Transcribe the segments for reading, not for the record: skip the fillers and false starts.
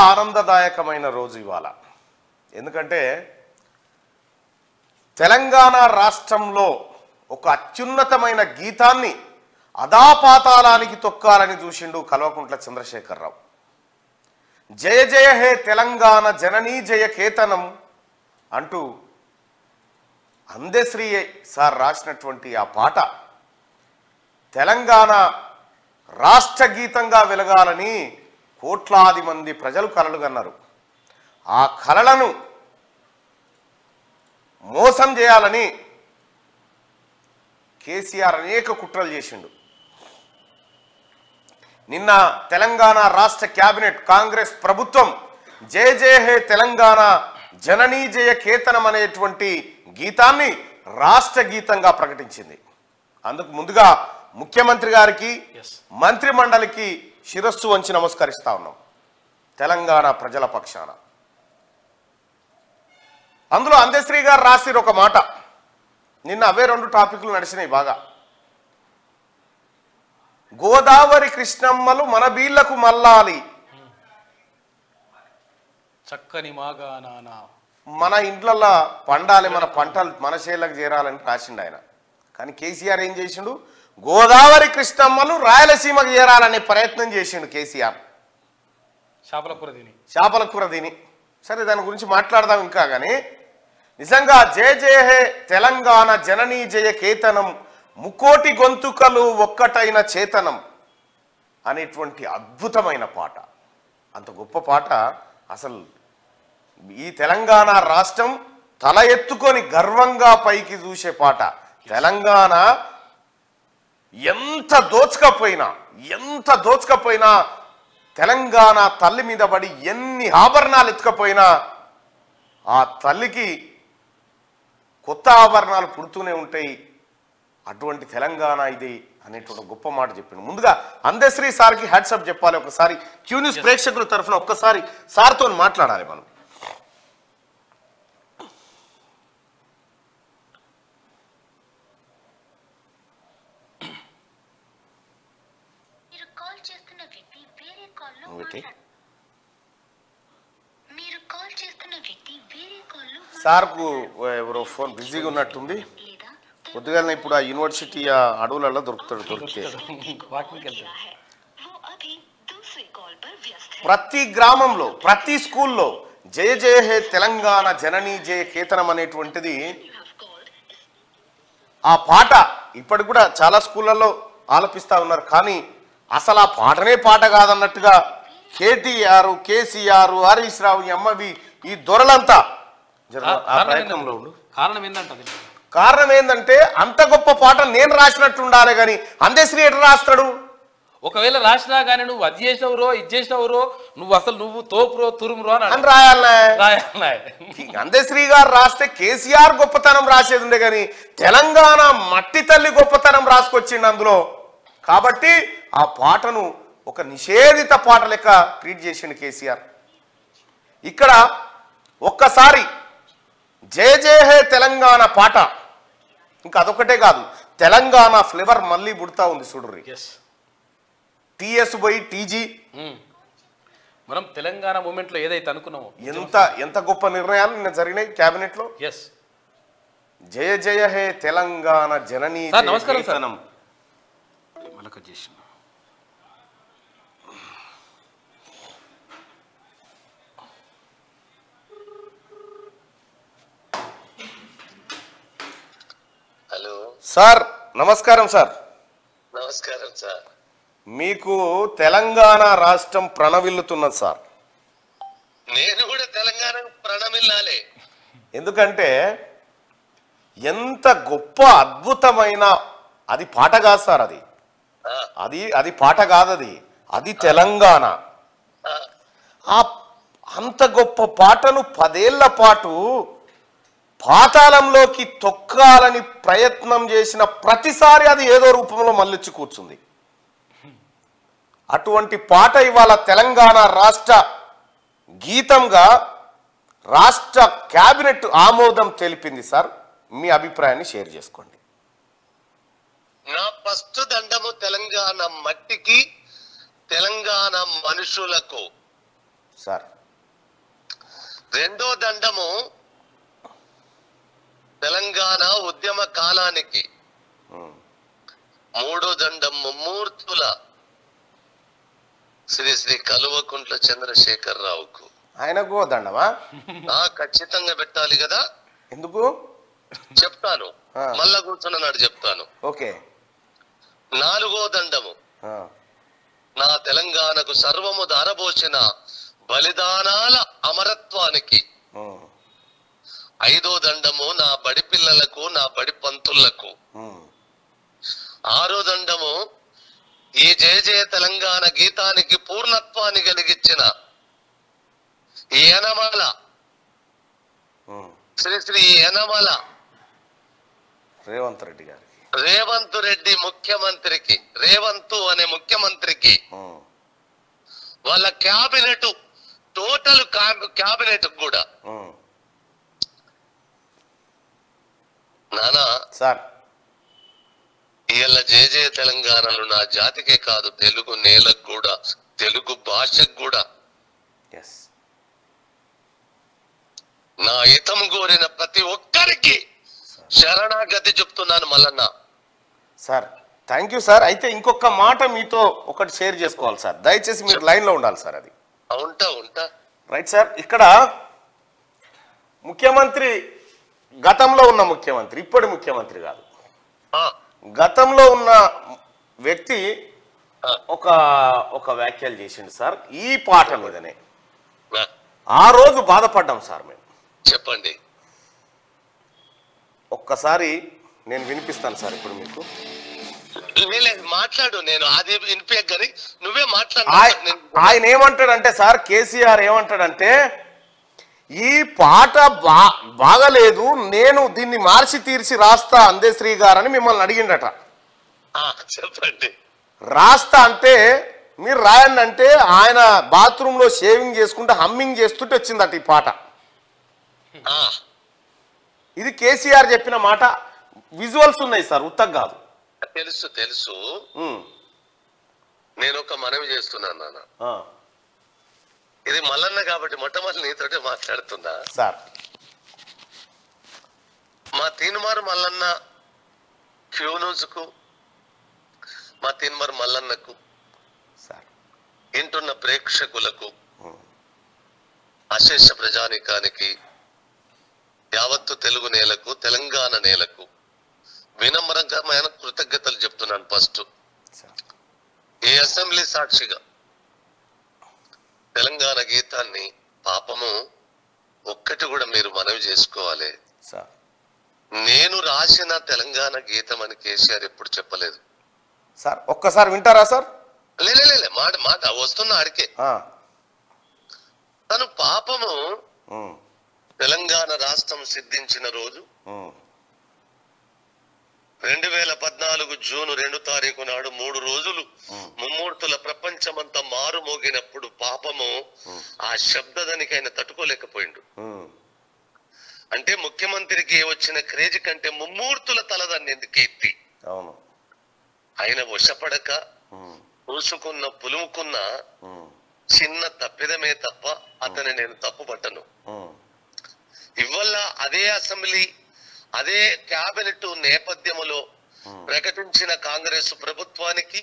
ఆనందదాయకమైన రోజు ఇవాళ. ఎందుకంటే తెలంగాణ రాష్ట్రంలో ఒక అత్యున్నతమైన గీతాన్ని అదాపాతాళానికి తొక్కాలని చూసిండు కల్వకుంట్ల చంద్రశేఖరరావు. జయ జయ హే తెలంగాణ జననీ జయ కేతనం అంటూ అందశ్రీ సార్ రాసినటువంటి ఆ పాట తెలంగాణ రాష్ట్ర గీతంగా వెలగాలని కోట్లాది మంది ప్రజలు కలలు కన్నారు. ఆ కలలను మోసం చేయాలని కేసీఆర్ అనేక కుట్రలు చేసిండు. నిన్న తెలంగాణ రాష్ట్ర క్యాబినెట్ కాంగ్రెస్ ప్రభుత్వం జయ జయ హే తెలంగాణ జననీ జయ కేతనం అనేటువంటి గీతాన్ని రాష్ట్ర గీతంగా ప్రకటించింది. అందుకు ముందుగా ముఖ్యమంత్రి గారికి మంత్రి మండలికి శిరస్సు వంచి నమస్కరిస్తా ఉన్నాం తెలంగాణ ప్రజల పక్షాన. అందులో అందశ్రీ గారు రాసిరు ఒక మాట. నిన్న అవే రెండు టాపిక్లు నడిచినాయి బాగా. గోదావరి కృష్ణమ్మలు మన బీళ్లకు మల్లాలి, చక్కని మాగానాన మన ఇండ్లల్లో పండాలి, మన పంటలు మన చేలకు చేరాలని రాసిండు ఆయన. కానీ కేసీఆర్ ఏం చేసిండు? గోదావరి కృష్ణమ్మలు రాయలసీమకు చేరాలనే ప్రయత్నం చేసిండు కేసీఆర్. చేపల కూర తిని. సరే, దాని గురించి మాట్లాడదాం ఇంకా. కానీ నిజంగా జయ జయ హే తెలంగాణ జననీ జయ కేతనం ముకోటి గొంతుకలు ఒక్కటైన చేతనం అనేటువంటి అద్భుతమైన పాట, అంత గొప్ప పాట. అసలు ఈ తెలంగాణ రాష్ట్రం తల ఎత్తుకొని గర్వంగా పైకి చూసే పాట. తెలంగాణ ఎంత దోచుకపోయినా తెలంగాణ తల్లి మీద పడి ఎన్ని ఆభరణాలు ఎత్తుకపోయినా ఆ తల్లికి కొత్త ఆభరణాలు పుడుతూనే ఉంటాయి. అటువంటి తెలంగాణ ఇది అనేటువంటి గొప్ప మాట చెప్పిండు. ముందుగా అందశ్రీ సార్కి హ్యాట్సప్ చెప్పాలి. ఒకసారి క్యూ న్యూస్ ప్రేక్షకుల తరఫున ఒక్కసారి సార్తో మాట్లాడాలి మనం. సార్కు ఎవరో ఫోన్ బిజీగా ఉన్నట్టుంది. కొద్దిగా ఇప్పుడు ఆ యూనివర్సిటీ ఆ అడవులలో దొరికితే ప్రతి గ్రామంలో ప్రతి స్కూల్లో జయ జయ హే తెలంగాణ జననీ జయ కేతనం అనేటువంటిది ఆ పాట ఇప్పటికి కూడా చాలా స్కూళ్ళల్లో ఆలపిస్తూ ఉన్నారు. కానీ అసలు ఆ పాటనే పాట కాదన్నట్టుగా కేటీఆర్, కేసీఆర్, హరీష్ రావు, ఎమ్మవి ఈ దొరలంతా ప్రయత్నంలో ఉండు. కారణం ఏంటంటే అంత గొప్ప పాట నేను రాసినట్టు ఉండాలి. కానీ అందశ్రీ ఎట్లా రాస్తాడు? ఒకవేళ రాసినా కానీ నువ్వు అది చేసినవురో ఇది చేసినవురో నువ్వు తోపురో తురుమురో అని రాయాలన్నా. అందశ్రీ గారు రాస్తే కేసీఆర్ గొప్పతనం రాసేది ఉండే, కానీ తెలంగాణ మట్టి తల్లి గొప్పతనం రాసుకొచ్చిండు అందులో. కాబట్టి ఆ పాటను ఒక నిషేధిత పాట లెక్క ట్రీట్ చేసిండు కేసీఆర్. ఇక్కడ ఒక్కసారి జయ జయ హే తెలంగాణ పాట ఇంకా అదొకటే కాదు, తెలంగాణ ఫ్లేవర్ మళ్ళీ పుడతా ఉంది చూడుర్రి. టీఎస్ పోయి టీజీ. మనం తెలంగాణ మూమెంట్ లో ఏదైతే అనుకున్నామో ఎంత గొప్ప నిర్ణయాలు నిన్న జరిగినాయి క్యాబినెట్ లో. జయ జయ హే తెలంగాణ జననీ నమస్కారం. హలో సార్, నమస్కారం సార్. నమస్కారం సార్. మీకు తెలంగాణ రాష్ట్రం ప్రణవిల్లుతున్నది సార్. నేను కూడా తెలంగాణ ప్రణమిల్లాలి. ఎందుకంటే ఎంత గొప్ప అద్భుతమైన అది పాట కాదు సార్. అది పాట కాదు, అది తెలంగాణ. అంత గొప్ప పాటను 10 ఏళ్ల పాటు పాతాళంలోకి తొక్కాలని ప్రయత్నం చేసిన ప్రతిసారి అది ఏదో రూపంలో మళ్ళొచ్చి కూర్చుంది. అటువంటి పాట ఇవాళ తెలంగాణ రాష్ట్ర గీతంగా రాష్ట్ర క్యాబినెట్ ఆమోదం తెలిపింది సార్. మీ అభిప్రాయాన్ని షేర్ చేసుకోండి. నా ఫస్ట్ దండము తెలంగాణ మట్టికి, తెలంగాణ మనుషులకు. సార్ రెండో దండము తెలంగాణ ఉద్యమ కాలానికి. మూడో దండం ముమ్మూర్తుల శ్రీ శ్రీ కల్వకుంట్ల చంద్రశేఖరరావుకు. ఆయనకు దండమా? ఖచ్చితంగా పెట్టాలి కదా. ఎందుకు చెప్తాను, మళ్ళా కూర్చున్నాడు చెప్తాను. ఓకే. నాలుగో దండము నా తెలంగాణకు సర్వము ధారబోసిన బలిదానాల అమరత్వానికి. ఐదో దండము నా బడి పిల్లలకు, నా బడి పంతులకు. ఆరో దండము ఈ జయ జయ తెలంగాణ గీతానికి పూర్ణత్వాన్ని కలిగించిన యనమల శ్రీ శ్రీ యనమల రేవంత్ రెడ్డి గారికి, రేవంత్ రెడ్డి ముఖ్యమంత్రికి, రేవంత్ అనే ముఖ్యమంత్రికి, వాళ్ళ క్యాబినెట్, టోటల్ క్యాబినెట్ కూడా. నానా సార్ ఇవాళ జయ జయ తెలంగాణలో నా జాతికే కాదు, తెలుగు నేలకు కూడా, తెలుగు భాషకు కూడా నా హితం కోరిన ప్రతి ఒక్కరికి శరణాగతి చెప్తున్నాను Mallanna. Sir thank you sir. అయితే ఇంకొక మాట మీతో ఒకటి షేర్ చేసుకోవాలి సార్, దయచేసి మీరు లైన్ లో ఉండాలి సార్. అది ఉంటా రైట్ సార్. ఇక్కడ ముఖ్యమంత్రి గతంలో ఉన్న ముఖ్యమంత్రి, ఇప్పటి ముఖ్యమంత్రి కాదు, గతంలో ఉన్న వ్యక్తి ఒక వ్యాఖ్యలు చేసిండు సార్ ఈ పాట మీదనే. ఆ రోజు బాధపడ్డాం సార్ మేము. చెప్పండి. ఒక్కసారి నేను వినిపిస్తాను సార్ ఇప్పుడు మీకు. మాట్లాడు, నేను అది వినిపించగానే నువ్వే మాట్లాడు. ఆయన ఏమంటాడంటే సార్, కేసీఆర్ ఏమంటాడంటే, ఈ పాట బాగలేదు, నేను దీన్ని మార్చి తీర్చి రాస్తా అందశ్రీ గారని మిమ్మల్ని అడిగిండట. చెప్పండి. రాస్తా అంటే మీరు రాయండి అంటే ఆయన బాత్రూమ్ లో షేవింగ్ చేసుకుంటే హమ్మింగ్ చేస్తుంటే వచ్చిందట ఈ పాట. ఇది కేసీఆర్ చెప్పిన మాట. విజువల్స్ ఉన్నాయి సార్, ఉత్తగ్ కాదు. తెలుసు. నేను ఒక మనవి చేస్తున్నాను నాన్న. ఇది మల్లన్న కాబట్టి మొట్టమొదటి నీతోటే మాట్లాడుతున్నా సార్. మా తీన్మార్ మల్లన్న క్యూన్యూస్ కు, మా తీన్మార్ మల్లన్నకు సార్, వింటున్న ప్రేక్షకులకు, అశేష ప్రజానికానికి, యావత్తు తెలుగు నేలకు, తెలంగాణ నేలకు వినమ్రమైన కృతజ్ఞతలు చెప్తున్నాను. ఫస్ట్ ఈ అసెంబ్లీ సాక్షిగా తెలంగాణ గీతాన్ని పాపము ఒక్కటి కూడా మీరు మనవి చేసుకోవాలి. నేను రాసిన తెలంగాణ గీతం అని కేసీఆర్ ఎప్పుడు చెప్పలేదు సార్. ఒక్కసారి వింటారా సార్? లే మాట వస్తున్నా అడికే. తను పాపము తెలంగాణ రాష్ట్రం సిద్ధించిన రోజు 2014 జూన్ 2 తారీఖు నాడు 3 రోజులు ముమ్మూర్తుల ప్రపంచమంతా మారుమోగినప్పుడు పాపము ఆ శబ్దదానికి ఆయన తట్టుకోలేకపోయిండు. అంటే ముఖ్యమంత్రికి వచ్చిన క్రేజ్ కంటే ముమ్మూర్తుల తలదాన్ని ఎందుకు ఎత్తి ఆయన వశపడక పూసుకున్న పులుముకున్న చిన్న తప్పిదమే తప్ప అతని నేను తప్పు పట్టను. ఇవల్ల అదే అసెంబ్లీ, అదే క్యాబినెట్ నేపథ్యములో ప్రకటించిన కాంగ్రెస్ ప్రభుత్వానికి,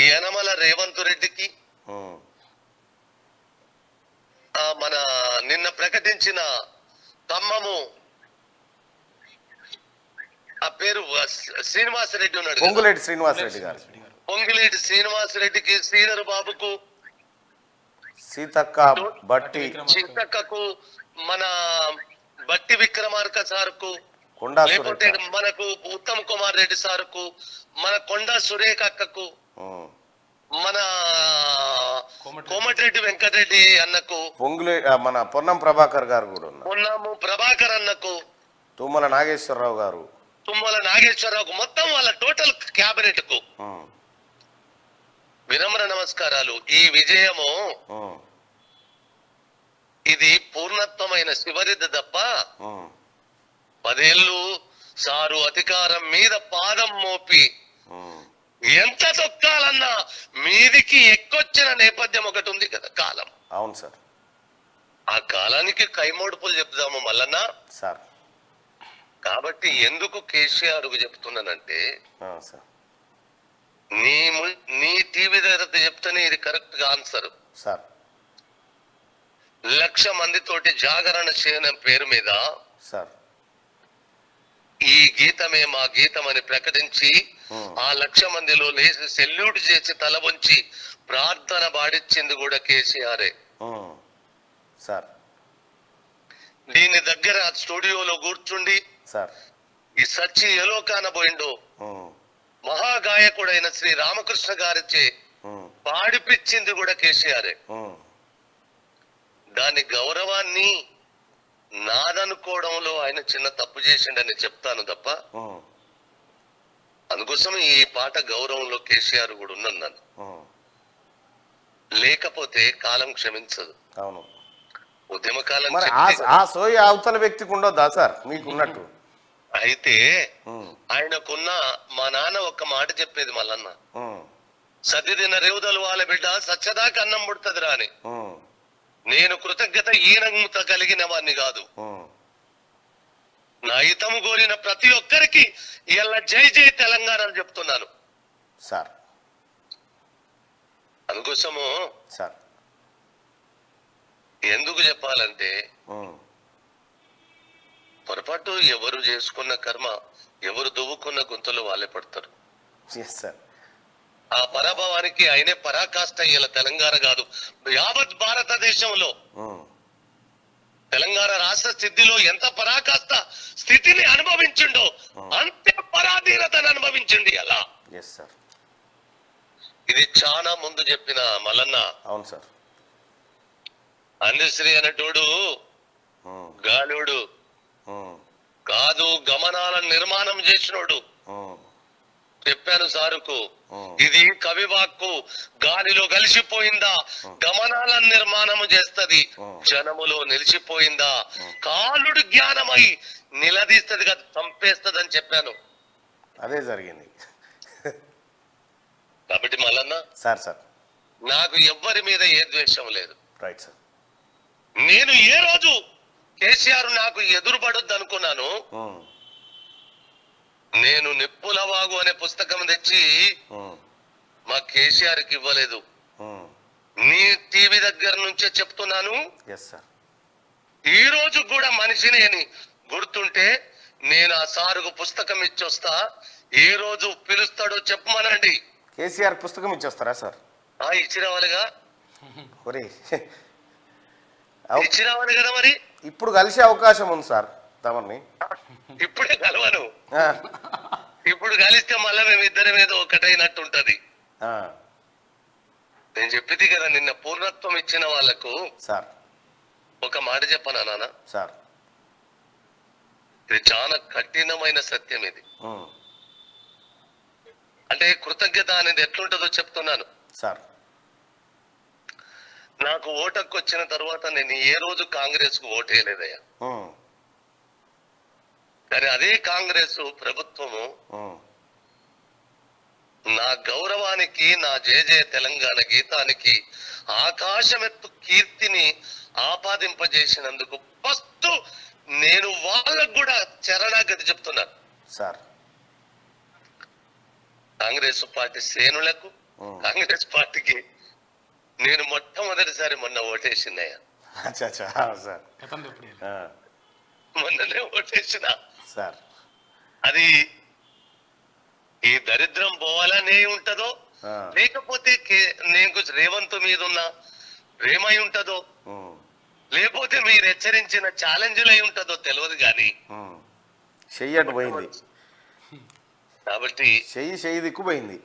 యనమల రేవంత్ రెడ్డికి, మన నిన్న ప్రకటించిన ఖమ్మము ఆ పేరు శ్రీనివాసరెడ్డి ఉన్నాడు, పొంగులేటి శ్రీనివాసరెడ్డి గారు, పొంగులేటి శ్రీనివాసరెడ్డికి, శ్రీధర్ బాబుకు, సీతక్కకు, మన బట్టి విక్రమార్క సార్కు, లేకపోతే మనకు ఉత్తమ్ కుమార్ రెడ్డి సార్కు, మన కొండా సురేఖ అక్కకు, మన కోమటిరెడ్డి వెంకటరెడ్డి అన్నకు, మన పొన్నం ప్రభాకర్ గారు కూడా ఉన్నారు, పొన్నము ప్రభాకర్ అన్నకు, తుమ్మల నాగేశ్వరరావు గారు, మొత్తం వాళ్ళ టోటల్ క్యాబినెట్ కు వినమ్ర నమస్కారాలు. ఈ విజయము ఇది పూర్ణత్వమైన చివరిది తప్ప 10 ఏళ్ళు సారు అధికారం మీద పాదం మోపి ఎంత తొక్కాలన్నా మీదికి ఎక్కొచ్చిన నేపథ్యం ఒకటి ఉంది కదా, కాలం. అవును సార్. ఆ కాలానికి కైమోడుపులు చెప్దాము మల్లన్న సార్. కాబట్టి ఎందుకు కేసీఆర్ చెప్తున్నానంటే, సార్ నీ టీవీ దగ్గర చెప్తేనే ఇది కరెక్ట్ గా ఆన్సర్ సార్. 1,00,000 మందితోటి జాగరణ చేయడం పేరు మీద సార్ ఈ గీతమే మా గీతం అని ప్రకటించి ఆ 1,00,000 మందిలో లేచి సెల్యూట్ చేసి తల వంచి ప్రార్థన పాడించింది కూడా కేసీఆరే సార్. దీని దగ్గర స్టూడియోలో కూర్చుండి సార్ ఈ సచ్చి ఎలోకాన పోయిండో మహాగాయకుడైన శ్రీ రామకృష్ణ గారిచే పాడిపించింది కూడా కేసీఆరే. దాని గౌరవాన్ని నాదనుకోవడంలో ఆయన చిన్న తప్పు చేసిండని చెప్తాను తప్ప, అందుకోసం ఈ పాట గౌరవంలో కేసీఆర్ కూడా ఉన్నాను. లేకపోతే కాలం క్షమించదు. అవును. ఉద్యమకాలం ఆ సోయి అవతల వ్యక్తికి ఉండొద్దా సార్ మీకున్నట్టు? అయితే ఆయనకున్న మా నాన్న ఒక్క మాట చెప్పేది మల్లన్న, సతిదిన రేవుదలు వాళ్ళ బిడ్డ సచ్చదాకా అన్నం పుడుతుంది రాని. నేను కృతజ్ఞత ఈనముత కలిగిన వాడిని కాదు. నా హితము కోరిన ప్రతి ఒక్కరికి ఇలా జై జై తెలంగాణ అని చెప్తున్నాను సార్. అందుకోసము సార్ ఎందుకు చెప్పాలంటే, పొరపాటు ఎవరు చేసుకున్న కర్మ, ఎవరు దువ్వుకున్న గుంతలు వాళ్ళే పడతారు. ఆ పరాభవానికి ఆయనే పరాకాష్ట. ఇలా తెలంగాణ కాదు, యావత్ భారతదేశంలో తెలంగాణ రాష్ట్ర స్థితిలో ఎంత పరాకాష్ట స్థితిని అనుభవించిండో అంతే పరాధీనతను అనుభవించింది అలా. ఇది చాలా ముందు చెప్పిన మల్లన్న. అవును సార్. అందశ్రీ అనేటోడు గాలుడు కాదు, గమనాల నిర్మాణం చేసినోడు. చెప్పాను సారుకు, ఇది కవివాక్కు గాలిలో కలిసిపోయిందా, గమనాల నిర్మాణము చేస్తది, జనములో నిలిచిపోయిందా, కాలుడు జ్ఞానమై నిలదీస్తది కదా, చంపేస్తది అని చెప్పాను. అదే జరిగింది. కాబట్టి మల్లన్న సార్ సార్ నాకు ఎవ్వరి మీద ఏ ద్వేషం లేదు. Right sir. నేను ఏ రోజు కేసీఆర్ నాకు ఎదురుపడొద్దు అనుకున్నాను, నేను నిప్పులవాగు అనే పుస్తకం తెచ్చి మా కేసీఆర్ కి ఇవ్వలేదు. నీ టీవీ దగ్గర నుంచే చెప్తున్నాను. ఈ రోజు కూడా మనిషిని అని గుర్తుంటే నేను ఆ సారుకు పుస్తకం ఇచ్చొస్తా. ఏ రోజు పిలుస్తాడో చెప్పమనండి. కేసీఆర్ పుస్తకం ఇచ్చొస్తారా సార్? ఇచ్చిరావాలిగా, ఇచ్చిరావాలి కదా. మరి ఇప్పుడు కలిసే అవకాశం ఉంది సార్ తమని. ఇప్పుడే కలవను, ఇప్పుడు కలిస్తే మళ్ళీ మేమిద్దరి మీద ఒకటైనట్టు ఉంటది. నేను చెప్పింది కదా, నిన్న పూర్ణత్వం ఇచ్చిన వాళ్ళకు సార్ ఒక మాట చెప్పనా నాన్న సార్, ఇది చాలా కఠినమైన సత్యం. ఇది అంటే కృతజ్ఞత అనేది ఎట్లుంటుందో చెప్తున్నాను సార్. నాకు ఓటకు వచ్చిన తర్వాత నేను ఏ రోజు కాంగ్రెస్ కు ఓటేయలేదయ్యా. కానీ అదే కాంగ్రెస్ ప్రభుత్వము నా గౌరవానికి, నా జయ జయ తెలంగాణ గీతానికి ఆకాశమెత్తు కీర్తిని ఆపాదింపజేసినందుకు ఫస్ట్ నేను వాళ్ళకు కూడా చరణాగతి చెప్తున్నాను సార్. కాంగ్రెస్ పార్టీ శ్రేణులకు, కాంగ్రెస్ పార్టీకి నేను మొట్టమొదటిసారి మొన్న ఓటేసిందయ్యా. మొన్ననే ఓటేసిన సార్. అది ఈ దరిద్రం పోవాలనే ఉంటదో, లేకపోతే నేను రేవంత్ మీద ఉన్న ప్రేమై ఉంటదో, లేకపోతే మీరు హెచ్చరించిన ఛాలెంజ్లు అయి ఉంటదో తెలియదు కానీ చెయ్యటు పోయింది. కాబట్టి చెయ్యి దిక్కుపోయింది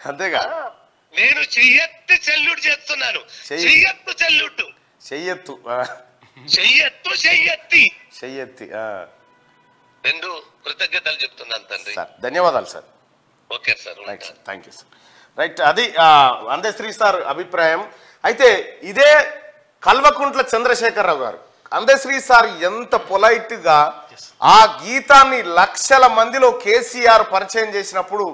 అంతేగా. నేను చెయ్యెత్తి చెల్లుడు చేస్తున్నాను. చెయ్యెత్తు చెల్లుట్టు, చెయ్యెత్తు చెయ్యెత్తు చెయ్యెత్తి చెయ్యెత్తి రెండు కృతజ్ఞతలు చెప్తున్నాను తండ్రి. ధన్యవాదాలు sir. Okay sir, right sir, thank you sir. Right, అది అందశ్రీ సార్ అభిప్రాయం. అయితే ఇదే కల్వకుంట్ల చంద్రశేఖరరావు గారు, అందశ్రీ సార్ ఎంత పొలైట్గా ఆ గీతాన్ని లక్షల మందిలో కేసీఆర్ పరిచయం చేసినప్పుడు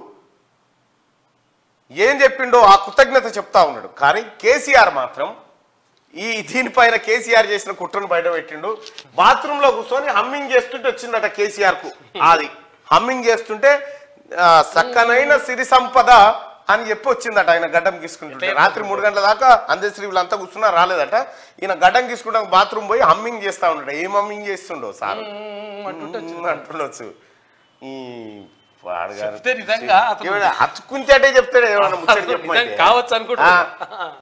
ఏం చెప్పిండో ఆ కృతజ్ఞత చెప్తా ఉన్నాడు. కానీ కేసీఆర్ మాత్రం దీనిపైన కేసీఆర్ చేసిన కుట్రను బయట పెట్టిండు. బాత్రూమ్ లో కూర్చొని హమ్మింగ్ చేస్తుంటే వచ్చిందట కేసీఆర్ కు. అది హమ్మింగ్ చేస్తుంటే సక్కనైన సిరి సంపద అని చెప్పి వచ్చిందట. ఆయన గడ్డం గీసుకుంటుంటే రాత్రి 3 గంటల దాకా అంత్యశ్రీ వీళ్ళంతా కూర్చున్నా రాలేదట. ఈయన గడ్డం గీసుకుంటా బాత్రూమ్ పోయి హమ్మింగ్ చేస్తా ఉంటాడు. ఏం హమ్మింగ్ చేస్తుండో సార్ అంటుండొచ్చు. ఈ నిజంగా అతుకుంటే చెప్తాడు ఏమన్నా ముచ్చట చెప్పి కావచ్చు అనుకుంటా.